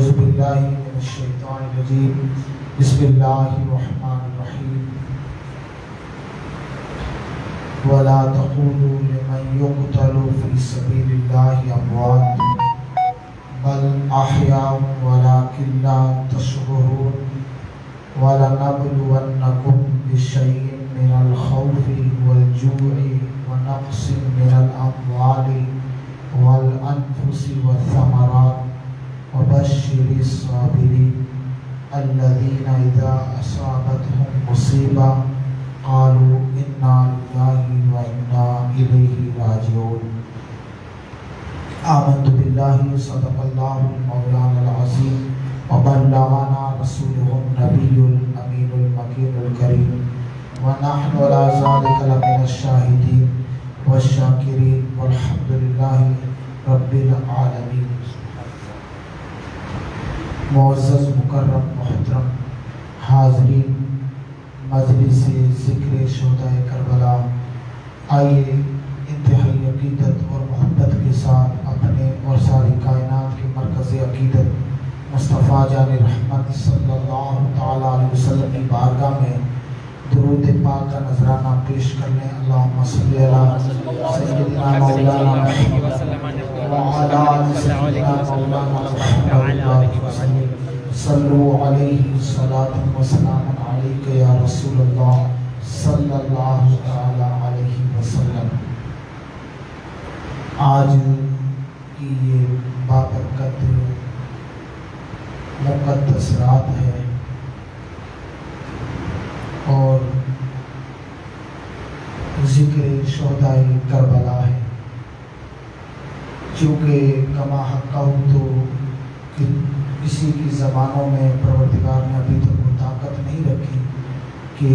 اعوذ باللہ من الشیطان الرجیم بسم اللہ الرحمن الرحیم ولا تقولوا لمن يقتل في سبيل الله اموات بل احیاء ولكن لا تشعرون ولنبلونكم بشيء من الخوف والجوع ونقص من الاموال والانفس والثمرات وبشر الصابرين الذين إذا أصابتهم مصيبة قالوا إنا لله وإنا إليه راجعون آمنت بالله صدق الله المولانا العظيم وبلغنا رسوله النبي الأمين المكين الكريم ونحن على ذلك لمن الشاهدين والشاكرين والحمد لله رب العالمين. معزز مکرم محترم حاضرین مجلس ذکر شہداء کربلا، آئیے انتہائی عقیدت اور محبت کے ساتھ اپنے اور ساری کائنات کے مرکز عقیدت مصطفیٰ جان رحمت صلی اللہ تعالیٰ علیہ وسلم کی بارگاہ میں درود پاک کا نذرانہ پیش کر لیں. اللہم صلی علی سیدنا مولانا محمد وعلی آل سیدنا مولانا محمد صلو علیہ صلاۃ و سلام علیک یا رسول اللہ صلی اللہ تعالی علیہ وسلم. آج کی یہ بابرکت مقدس رات ہے اور ذکر شہداء کربلا ہے. چونکہ کما حقہ تو کسی کی زبانوں میں پروردگار نے ابھی تک وہ طاقت نہیں رکھی کہ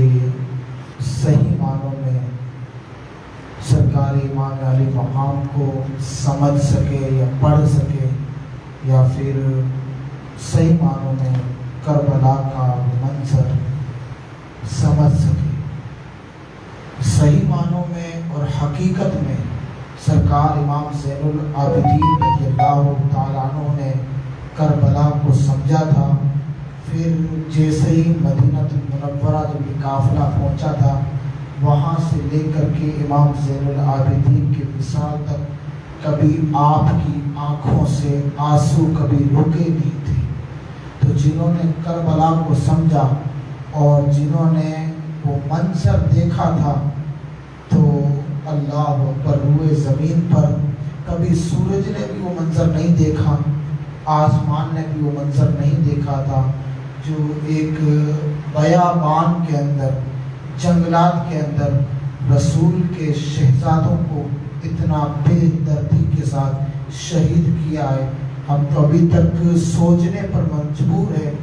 صحیح معنوں میں سرکار امام علی مقام کو سمجھ سکے یا پڑھ سکے یا پھر صحیح معنوں میں کربلا کا منظر سمجھ سکے. صحیح معنوں میں اور حقیقت میں سرکار امام زین العابدین رضی اللہ تعالیٰ عنہ نے کربلا کو سمجھا تھا. پھر جیسے ہی مدینہ المنورہ جب یہ قافلہ پہنچا تھا وہاں سے لے کر کے امام زین العابدین کے وصال تک کبھی آپ کی آنکھوں سے آنسو کبھی رکے نہیں تھے. تو جنہوں نے کربلا کو سمجھا اور جنہوں نے وہ منظر دیکھا تھا تو اللہ پر روئے زمین پر کبھی سورج نے بھی وہ منظر نہیں دیکھا، آسمان نے بھی وہ منظر نہیں دیکھا تھا جو ایک بیابان کے اندر جنگلات کے اندر رسول کے شہزادوں کو اتنا بے دردی کے ساتھ شہید کیا ہے. ہم تو ابھی تک سوچنے پر مجبور ہیں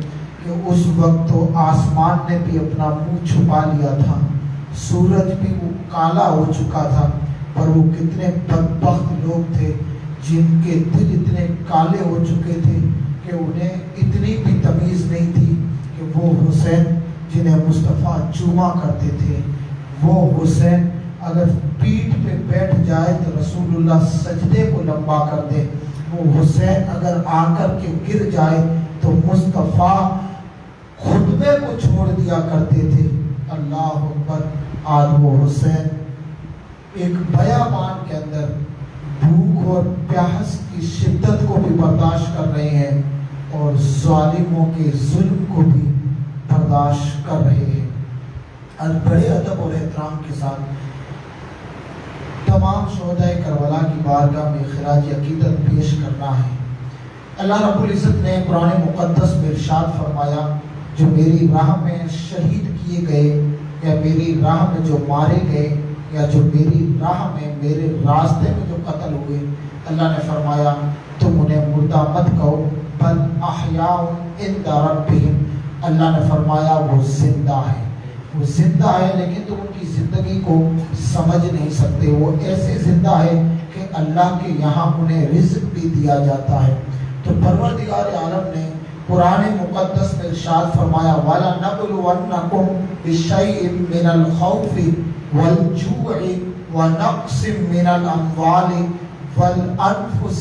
کہ اس وقت تو آسمان نے بھی اپنا منہ چھپا لیا تھا، سورج بھی وہ کالا ہو چکا تھا، پر وہ کتنے بدبخت لوگ تھے جن کے دل اتنے کالے ہو چکے تھے کہ انہیں اتنی بھی تمیز نہیں تھی کہ وہ حسین جنہیں مصطفیٰ چوما کرتے تھے، وہ حسین اگر پیٹھ پہ بیٹھ جائے تو رسول اللہ سجدے کو لمبا کر دے، وہ حسین اگر آ کر کے گر جائے تو مصطفیٰ خطبے کو چھوڑ دیا کرتے تھے. اللہ اکبر. آج وہ حسین ایک بیابان کے اندر بھوک اور پیاس کی شدت کو بھی برداشت کر رہے ہیں اور ظالموں کے ظلم کو بھی برداشت کر رہے ہیں. اور بڑے ادب اور احترام کے ساتھ تمام شہداء کربلا کی بارگاہ میں خراج عقیدت پیش کرنا ہے. اللہ رب العزت نے قرآن مقدس میں ارشاد فرمایا جو میری راہ میں شہید کیے گئے یا میری راہ میں جو مارے گئے یا جو میری راہ میں میرے راستے میں جو قتل ہوئے، اللہ نے فرمایا تم انہیں مردہ مت کہو بل احیاء عند ربہم. اللہ نے فرمایا وہ زندہ ہے، وہ زندہ ہے لیکن تم ان کی زندگی کو سمجھ نہیں سکتے. وہ ایسے زندہ ہے کہ اللہ کے یہاں انہیں رزق بھی دیا جاتا ہے. تو پروردگار عالم نے قرآن مقدس میں ارشاد فرمایا وَلَنَبْلُوَنَّكُمْ بِشَيْءٍ مِّنَ الْخَوْفِ وَالْجُوعِ وَنَقْصٍ مِّنَ الْأَمْوَالِ وَالْأَنفُسِ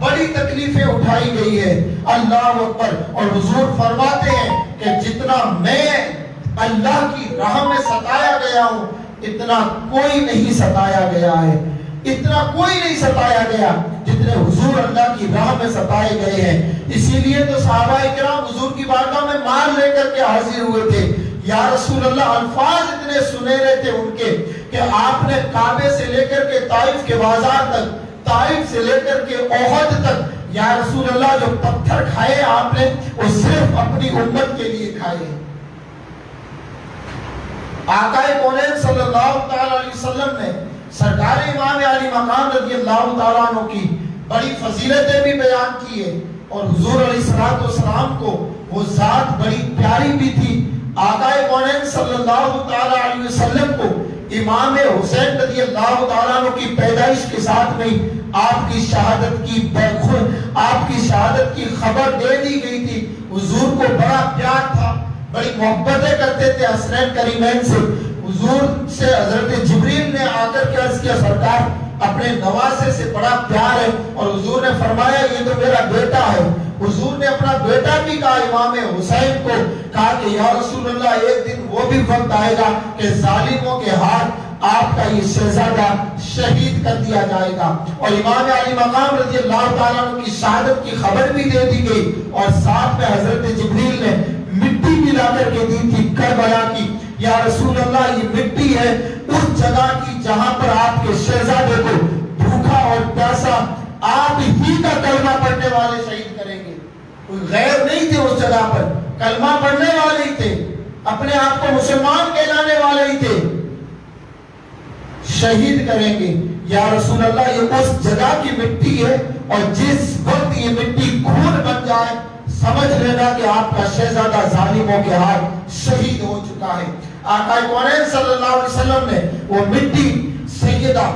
بڑی تکلیفیں اٹھائی گئی ہے. اللہ اکبر. اور حضور فرماتے ہیں کہ جتنا میں اللہ کی راہ میں ستایا گیا ہوں اتنا کوئی نہیں ستایا گیا ہے, اتنا کوئی نہیں ستایا گیا جتنے حضور اللہ کی راہ میں ستائے گئے ہیں. اسی لیے تو صحابہ کرام حضور کی بارگاہ میں مال لے کر کے حاضر ہوئے تھے. یا رسول اللہ, الفاظ اتنے سنہرے تھے ان کے کہ آپ نے کعبے سے لے کر کے طائف کے بازار تک, طائف سے لے کر کے احد تک, یا رسول اللہ جو پتھر کھائے آپ نے وہ صرف اپنی امت کے لیے کھائے. آقا کونین صلی اللہ تعالی علیہ وسلم نے سرکار امام علی مقام رضی اللہ تعالیٰ عنہ کی بڑی فضیلتیں بھی بیان کی ہے, اور حضور علیہ السلام کو وہ ذات بڑی پیاری بھی تھی. آقا کونین صلی اللہ تعالی علیہ وسلم کو امام حسین رضی اللہ تعالیٰ عنہ کی پیدائش کے ساتھ میں آپ کی شہادت کی خبر دے دی گئی تھی. حضور کو بڑا پیار تھا, بڑی محبتیں کرتے تھے حسنین کریمین سے. حضور سے حضرت جبریل نے آ کر کے عرض کیا, سرکار اپنے نواسے سے بڑا پیار ہے, اور حضور نے فرمایا یہ تو میرا بیٹا ہے. حضور نے اپنا بیٹا بھی کہا امام حسین کو, کہا کہ یا رسول اللہ ایک دن وہ بھی وقت آئے گا کہ ظالموں کے ہاتھ آپ کا یہ شہزادہ شہید کر دیا جائے گا. اور امام علی مقام رضی اللہ تعالیٰ عنہ کی شہادت کی خبر بھی دے دی گئی, اور ساتھ میں حضرت جبریل نے مٹی بھی لا کر کے دی تھی کربلا کی. یا رسول اللہ یہ مٹی ہے اس جگہ کی جہاں پر آپ کے شہزادے کو بھوکا اور پیاسا آپ ہی کا کلمہ پڑھنے والے شہید کریں گے. کوئی غیر نہیں تھے اس جگہ پر, کلمہ پڑھنے والے ہی تھے, اپنے آپ کو مسلمان کہلانے والے ہی تھے, شہید کریں گے. یا رسول اللہ یہ اس جگہ کی مٹی ہے, اور جس وقت یہ مٹی خون بن جائے سمجھ لینا کہ آپ کا شہزادہ ظالموں کے ہاتھ شہید ہو چکا ہے. آقا کونین صلی اللہ علیہ وسلم نے وہ مٹی سیدہ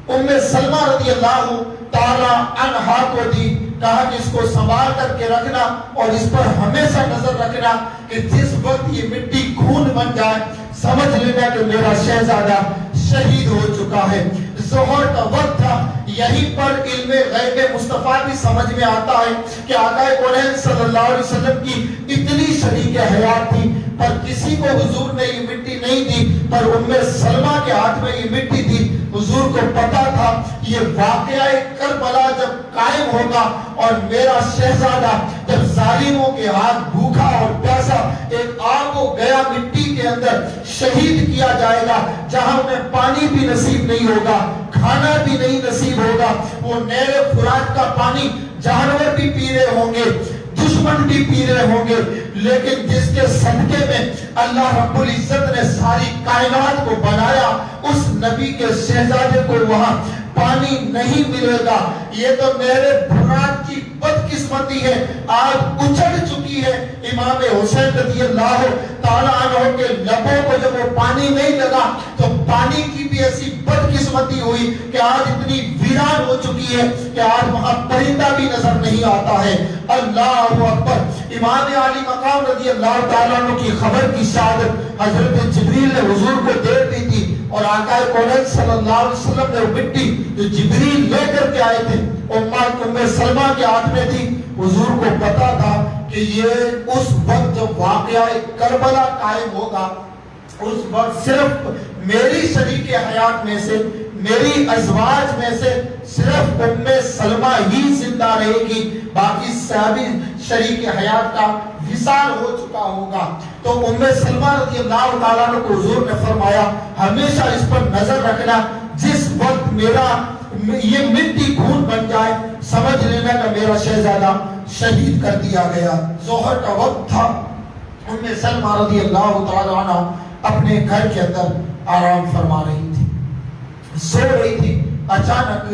ام سلمہ رضی اللہ تعالی عنہا کو دی, کہا کہ اس کو سنبھال کر کے رکھنا اور اس پر ہمیشہ نظر رکھنا کہ جس وقت یہ مٹی خون بن جائے سمجھ لینا کہ میرا شہزادہ شہید ہو چکا ہے. ظہر کا وقت تھا, یہیں پر علم غیب مصطفیٰ بھی سمجھ میں آتا ہے کہ آقا کونین صلی اللہ علیہ وسلم کی اتنی شریک حیات تھی پر کسی کو حضور نے یہ مٹی نہیں دی, پر ام سلمہ کے ہاتھ میں یہ مٹی دی. حضور کو پتا تھا یہ واقعہ کربلا جب قائم ہوگا اور میرا شہزادہ جب ظالموں کے ہاتھ بھوکا اور پیاسا ایک آگ و گیا مٹی کے اندر شہید کیا جائے گا, جہاں انہیں پانی بھی نصیب نہیں ہوگا, کھانا بھی نہیں نصیب ہوگا, وہ نہر فرات کا پانی جانور بھی پی رہے ہوں گے, دشمن بھی پی رہے ہوں گے, لیکن جس کے صدقے میں اللہ رب العزت نے ساری کائنات کو بنایا اس نبی کے شہزادے کو وہاں پانی نہیں ملے گا. یہ تو نہر فرات کی بدقسمتی ہے, آج اچھڑ چکی ہے. امام حسین رضی اللہ تعالیٰ عنہ کے لبوں کو جب وہ پانی نہیں لگا تو پانی کی بھی ایسی بدقسمتی ہوئی کہ آج اتنی ویران ہو چکی ہے کہ آج وہاں پرندہ بھی نظر نہیں آتا ہے. اللہ اکبر. امام علی مقام رضی اللہ تعالیٰ عنہ کی خبر کی شہادت حضرت جبریل نے حضور کو دے دی تھی, اور آقا کونین صلی اللہ علیہ وسلم نے وہ مٹی جو جبریل لے کر کے آئے تھے ام سلمہ کے ہاتھ میں تھی. حضور کو پتا تھا کہ یہ اس وقت جب واقعہ کربلا قائم ہوگا اس وقت صرف میری شریک حیات میں سے, میری ازواج میں سے صرف ام سلمہ ہی زندہ رہے گی, باقی صحابی شریک حیات کا وصال ہو چکا ہوگا. تو ام سلمہ رضی اللہ تعالیٰ عنہ کو حضور نے فرمایا ہمیشہ اس پر نظر رکھنا, جس وقت میرا یہ مٹی خون بن جائے سمجھ لینا کہ میرا شہزادہ شہید کر دیا گیا. ظہر کا وقت تھا, ام سلمہ رضی اللہ تعالیٰ عنہ اپنے گھر کے اندر آرام فرما رہی تھی, سو رہی تھی. اچانک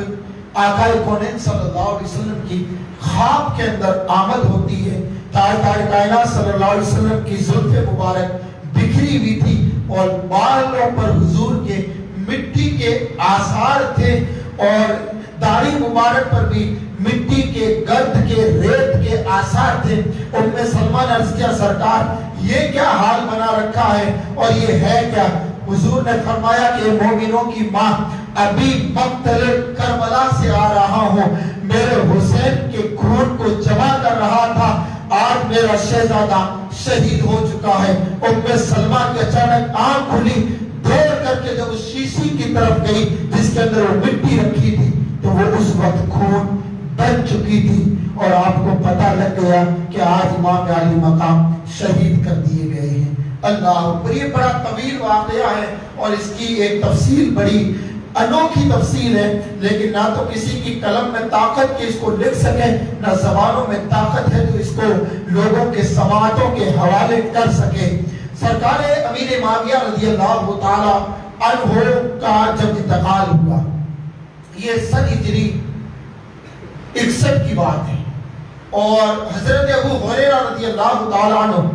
آقا کونین صلی اللہ علیہ وسلم کی خواب کے اندر آمد ہوتی ہے. تاج کائنات صلی اللہ علیہ وسلم کی زلف مبارک بکھری ہوئی تھی اور بالوں پر حضور کے مٹی کے آثار تھے, اور داڑھی مبارک پر بھی مٹی کے گرد کے ریت کے آثار تھے. ام سلمہ نے عرض کیا سرکار یہ کیا حال بنا رکھا ہے اور یہ ہے کیا؟ حضور نے فرمایا کہ مومنوں کی ماں ابھی مقتل کربلا سے آ رہا ہوں, میرے حسین کے خون کو جمع کر رہا تھا، آج میرا شہزادہ شہید ہو چکا ہے۔ ام سلمہ کی اچانک آنکھ کھلی، دوڑ کر کے جب اس شیشی کی طرف گئی جس کے اندر وہ مٹی رکھی تھی تو وہ اس وقت خون بن چکی تھی، اور آپ کو پتہ لگ گیا کہ آج امام علی مقام شہید کر دیے گئے ہیں۔ اللہ اکبر۔ یہ بڑا طویل واقعہ ہے اور اس کی ایک تفصیل بڑی انوکھی تفصیل ہے، لیکن نہ تو کسی کی قلم میں طاقت کہ اس کو لکھ سکے، نہ زبانوں میں طاقت ہے تو اس کو لوگوں کے سماعتوں کے حوالے کر سکے۔ سرکار امیر معاویہ رضی اللہ تعالی عنہ کا جب انتقال ہوا، یہ سن ہجری 61 کی بات ہے، اور حضرت ابو ہریرہ رضی اللہ تعالی عنہ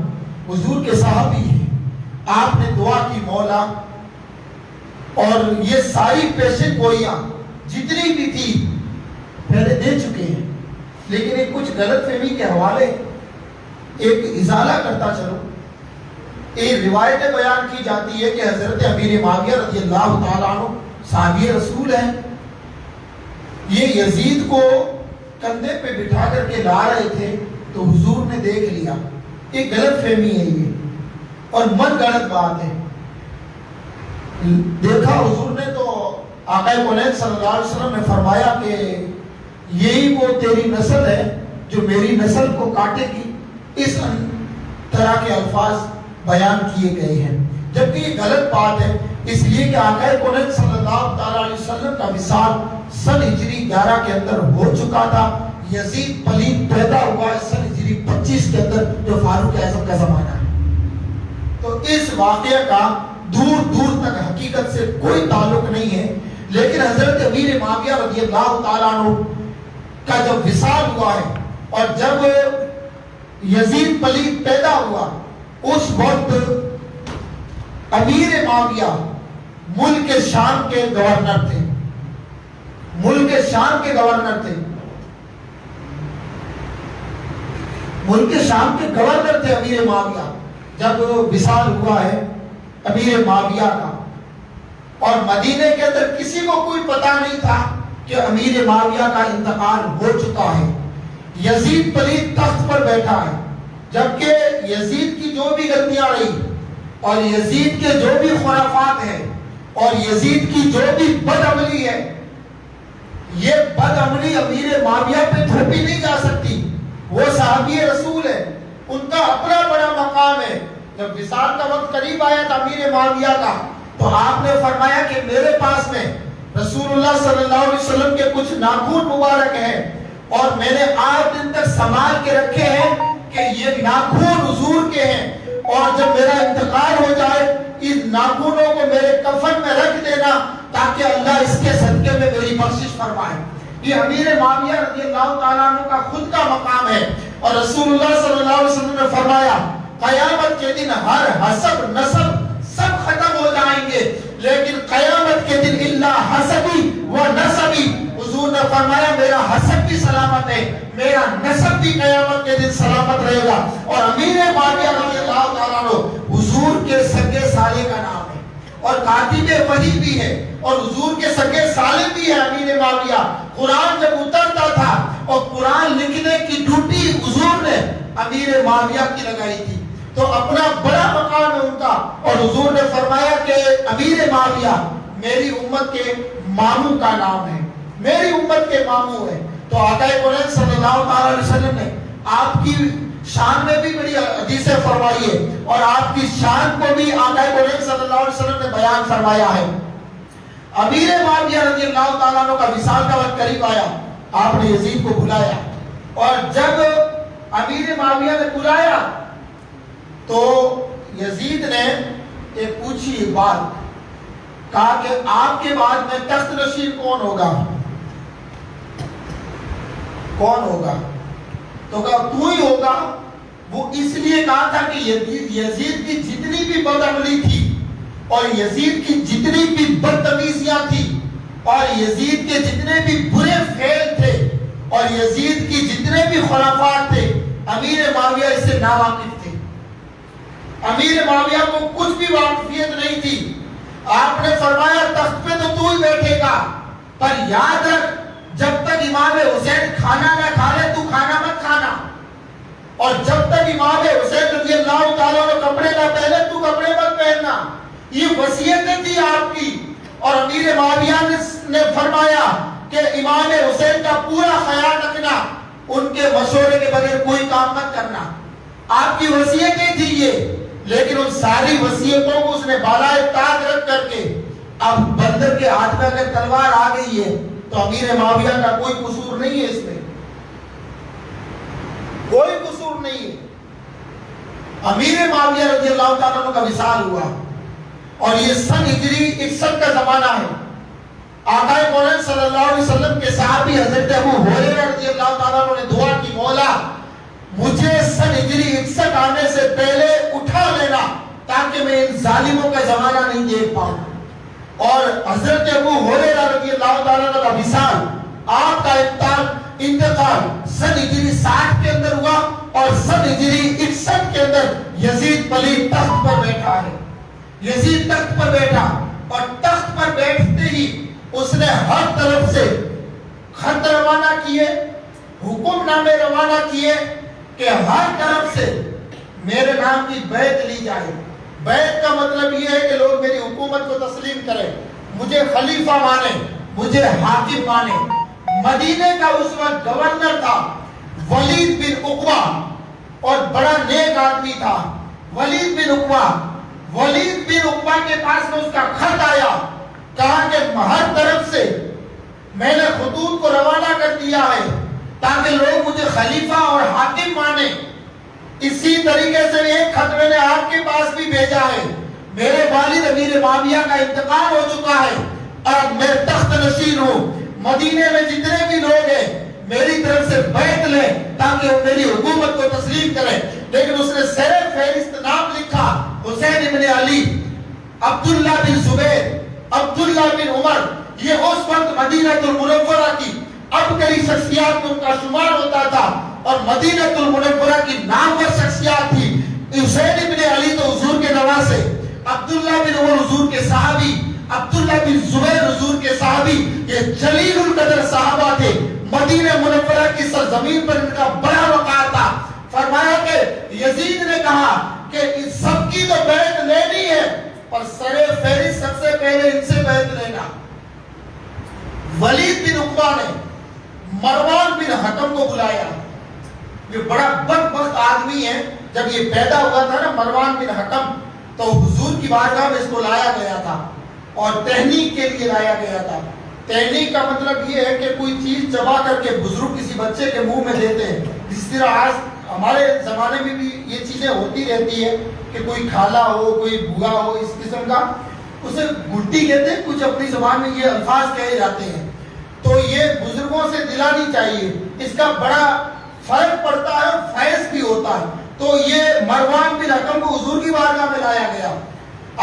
حضور کے صحابی ہیں، آپ نے دعا کی مولا، اور یہ ساری پیشن گوئیاں جتنی بھی تھی پہلے دے چکے ہیں، لیکن ایک کچھ غلط فہمی کے حوالے ایک ازالہ کرتا چلو۔ ایک روایتیں بیان کی جاتی ہے کہ حضرت امیر معاویہ رضی اللہ تعالیٰ عنہ صحابی رسول ہیں، یہ یزید کو کندھے پہ بٹھا کر کے لا رہے تھے تو حضور نے دیکھ لیا۔ ایک غلط فہمی ہے یہ اور من گڑت بات ہے۔ دیکھا حضور نے تو آقا کونین صلی اللہ علیہ وسلم نے فرمایا کہ یہی وہ تیری نسل ہے جو میری نسل کو کاٹے گی، اس طرح کے الفاظ بیان کیے گئے ہیں، جبکہ یہ غلط بات ہے، اس لیے کہ آقا کونین صلی اللہ علیہ وسلم کا وصال سن ہجری 11 کے اندر ہو چکا تھا۔ یزید پلید پیدا ہوا ہے سن ہجری 25 کے اندر، جو فاروق اعظم کا زمانہ ہے۔ تو اس واقعہ کا دور دور تک حقیقت سے کوئی تعلق نہیں ہے، لیکن حضرت امیر معاویہ رضی اللہ تعالیٰ عنہ کا جب وصال ہوا ہے اور جب یزید پلید پیدا ہوا، اس وقت امیر معاویہ ملک شام کے گورنر تھے، ملک شام کے گورنر تھے، ملک شام کے گورنر تھے امیر معاویہ جب وصال ہوا ہے امیر معاویہ کا، اور مدینے کے اندر کسی کو کوئی پتہ نہیں تھا کہ امیر معاویہ کا انتقال ہو چکا ہے۔ یزید پلید تخت پر بیٹھا ہے، جبکہ یزید کی جو بھی غلطیاں رہی اور یزید کے جو بھی خرافات ہیں اور یزید کی جو بھی بد عملی ہے، یہ بد عملی امیر معاویہ پہ تھوپی نہیں جا سکتی۔ وہ صحابی رسول ہے، ان کا اپنا بڑا مقام ہے۔ جب وصال کا وقت قریب آیا تھا امیر معاویہ کا، تو آپ نے فرمایا کہ میرے پاس میں رسول اللہ صلی اللہ علیہ وسلم کے کچھ ناخن مبارک ہیں، اور میں نے آج دن تک سنبھال کے رکھے ہیں کہ یہ ناخن حضور کے ہیں، اور جب میرا انتقال ہو جائے اس ناخنوں کو میرے کفن میں رکھ دینا تاکہ اللہ اس کے صدقے میں میری بخشش فرمائے۔ یہ امیر معاویہ رضی اللہ تعالیٰ عنہ کا خود کا مقام ہے، اور رسول اللہ صلی اللہ علیہ وسلم نے فرمایا قیامت کے دن ہر حسب نسب سب ختم ہو جائیں گے، لیکن قیامت کے دن اللہ حسبی و نسبی، حضور نے فرمایا میرا حسب بھی سلامت ہے، میرا نسب بھی قیامت کے دن سلامت رہے گا۔ اور امیر معاویہ رضی اللہ تعالیٰ عنہ حضور کے سگے سالے کا نام ہے، اور کاتب وحی بھی ہے، اور حضور کے سگے سالے بھی ہے امیر معاویہ۔ قرآن جب اترتا تھا اور قرآن لکھنے کی ڈیوٹی حضور نے امیر معاویہ کی لگائی تھی، تو اپنا بڑا مقام ہے ان کا، اور حضور نے فرمایا کہ امیر معاویہ میری امت کے ماموں کا نام ہے، میری امت کے ماموں ہے۔ تو آقا کونین صلی اللہ علیہ وسلم نے آپ کی شان میں بھی بڑی حدیثیں فرمائی ہے، اور آپ کی شان کو بھی آقا کونین صلی اللہ علیہ وسلم نے بیان فرمایا ہے۔ امیر معاویہ رضی اللہ تعالیٰ عنہ کا وصال کا وقت قریب آیا، آپ نے یزید کو بلایا، اور جب امیر معاویہ نے بلایا تو یزید نے ایک پوچھی بات، کہا کہ آپ کے بعد میں تخت نشین کون ہوگا؟ کون ہوگا؟ تو کہا تو ہی ہوگا۔ وہ اس لیے کہا تھا کہ یزید کی جتنی بھی بدعملی تھی اور یزید کی جتنی بھی بدتمیزیاں تھی اور یزید کے جتنے بھی برے فعل تھے اور یزید کی جتنے بھی خرافات تھے، امیر معاویہ اس سے ناواقف تھے۔ امیر معاویہ کو کچھ بھی واقفیت نہیں تھی۔ آپ نے فرمایا تخت پہ تو ہی بیٹھے گا، پر یاد رکھ جب تک امام حسین کھانا نہ کھا لے تو کھانا مت کھانا، اور جب تک امام حسین رضی اللہ تعالیٰ نے کپڑے نہ پہنے تو کپڑے مت پہننا۔ یہ وصیتیں تھی آپ کی۔ اور امیر معاویہ نے فرمایا کہ امام حسین کا پورا خیال رکھنا، ان کے مشورے کے بغیر کوئی کام مت کرنا۔ آپ کی وصیتیں تھی یہ، لیکن ان ساری وصیتوں کو اس نے بالائے تاج رکھ کر کے اب بندر کے ہاتھ میں اگر تلوار آ گئی ہے تو امیر معاویہ کا کوئی قصور نہیں ہے، اس میں کوئی قصور نہیں ہے۔ امیر معاویہ رضی اللہ تعالیٰ عنہ کا وصال ہوا، اور یہ سن ہجری 61 کا زمانہ ہے۔ آقا کونین صلی اللہ علیہ وسلم کے صحابی حضرت ابو ہریرہ رضی اللہ تعالیٰ عنہ نے دعا کی، مولا مجھے سن ہجری 61 آنے سے پہلے اٹھا لینا تاکہ میں ان ظالموں کا زمانہ نہیں دیکھ پاؤں۔ اور حضرت ابو ہریرہ رضی اللہ تعالیٰ عنہ کا وصال، آپ کا انتقال سن ہجری 60 کے اندر ہوا، اور سن ہجری 61 کے اندر یزید پلید تخت پر بیٹھا ہے۔ یزید تخت پر بیٹھا، اور تخت پر بیٹھتے ہی اس نے ہر طرف سے خط روانہ کیے، حکم نامے روانہ کیے کہ ہر طرف سے میرے نام کی بیعت لی جائے۔ بیعت کا مطلب یہ ہے کہ لوگ میری حکومت کو تسلیم کریں، مجھے خلیفہ مانے، مجھے حاکم مانے۔ مدینے کا اس وقت گورنر تھا ولید بن عقبہ، اور بڑا نیک آدمی تھا ولید بن عقبہ۔ ولید بن عقبہ کے پاس میں اس کا خط آیا، کہا کہ ہر طرف سے میں نے خطوط کو روانہ کر دیا ہے تاکہ لوگ مجھے خلیفہ اور حاکم مانے۔ اسی طریقے سے ایک خط میں نے آپ کے پاس بھی بھیجا ہے، میرے والد امیر معاویہ کا انتقال ہو چکا ہے، اور میں تخت نشین ہوں، مدینے میں جتنے بھی لوگ ہیں میری طرف سے بیعت لیں تاکہ وہ میری حکومت کو تسلیم کریں۔ لیکن اس نے سر فہرست نام لکھا، حسین ابن علی، عبداللہ بن زبیر، عبداللہ بن عمر۔ یہ اس وقت مدینہ المنورہ کی عبقری شخصیات میں ان کا شمار ہوتا تھا، اور مدینہ المنورہ کی نامور شخصیات تھی۔ حسین ابن علی تو حضور کے نواسے، عبداللہ بن عمر حضور کے صحابی، عبداللہ بن زبیر حضور کے صحابی، یہ جلیل القدر صحابہ تھے۔ مدینہ منورہ کی سرزمین پر ان کا بڑا وقار تھا۔ فرمایا کہ یزید نے کہا کہ ان سب کی تو بیعت لینی ہے، اور سر فہرست سب سے پہلے ان سے بیعت لینا۔ ولید بن عقبہ نے مروان بن حکم کو بلایا، یہ بڑا بدبخت آدمی ہے۔ جب یہ پیدا ہوا تھا نا مروان بن حکم، تو حضور کی بارگاہ میں اس کو لایا گیا تھا، اور تہنیک کے لیے لایا گیا تھا۔ تہنیک کا مطلب یہ ہے کہ کوئی چیز چبا کر کے بزرگ کسی بچے کے منہ میں دیتے ہیں۔ جس طرح آج ہمارے زمانے میں بھی یہ چیزیں ہوتی رہتی ہے کہ کوئی کھالا ہو، کوئی بھوگا ہو، اس قسم کا، اسے گھٹی کہتے ہیں، کچھ اپنی زبان میں یہ الفاظ کہے جاتے ہیں۔ تو یہ بزرگوں سے دلانی چاہیے، اس کا بڑا فرق پڑتا ہے اور فیض بھی ہوتا ہے۔ تو یہ مروان بن حکم کو حضور کی بارگاہ میں لایا گیا،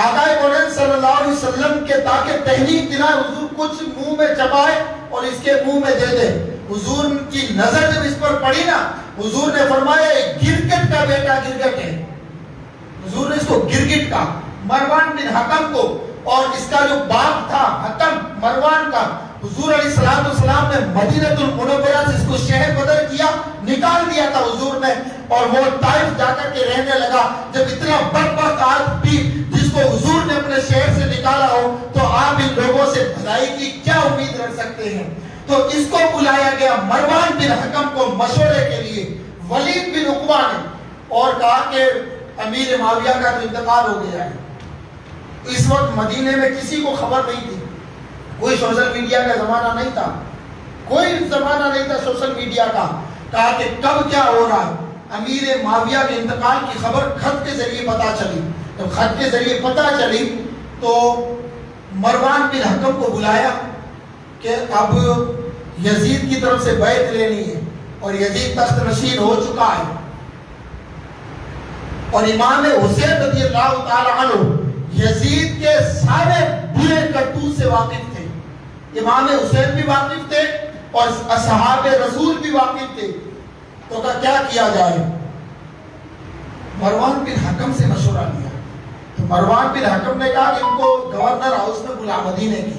آقا کونین صلی اللہ علیہ وسلم کے تاکہ تہنیک دلائے، حضور کچھ منہ میں چبائے اور اس کے منہ میں دے دے۔ حضور کی نظر جب اس پر پڑی نا، حضور نے فرمایا گرگٹ کا بیٹا گرگٹ ہے۔ حضور نے اس کو گرگٹ کا، مروان بن حکم کو، اور اس کا جو باپ تھا حکم مروان کا، حضور علیہ السلام نے مدینہ المنورہ سے اس کو شہر بدر کیا، نکال دیا تھا حضور نے، اور وہ طائف جا کر کے رہنے لگا۔ جب اتنا بدبخت آدمی جس کو حضور نے اپنے شہر سے نکالا ہو، تو آپ ان لوگوں سے بھلائی کی کیا امید رکھ سکتے ہیں؟ تو اس کو بلایا گیا مروان بن حکم کو مشورے کے لیے ولید بن عقبہ نے، اور کہا کہ امیر معاویہ کا تو انتقال ہو گیا ہے۔ اس وقت مدینے میں کسی کو خبر نہیں تھی، کوئی سوشل میڈیا کا زمانہ نہیں تھا، کوئی زمانہ نہیں تھا سوشل میڈیا کا۔ کہا کہ کب کیا ہو رہا ہے؟ امیر معاویہ کے انتقال کی خبر خط کے ذریعے پتہ چلی۔ جب خط کے ذریعے پتہ چلی تو مروان بن حکم کو بلایا کہ اب یزید کی طرف سے بیعت لینی ہے، اور یزید تخت نشین ہو چکا ہے، اور امام حسین رضی اللہ تعالی عنہ یزید کے سارے برے کرتوت سے واقف تھے۔ امام حسین بھی واقف تھے اور اصحاب رسول بھی واقف تھے۔ تو کیا کیا جائے؟ مروان بن حکم سے مشورہ لیا، تو مروان بن حکم نے کہا کہ ان کو گورنر ہاؤس میں بلا، مدینے کی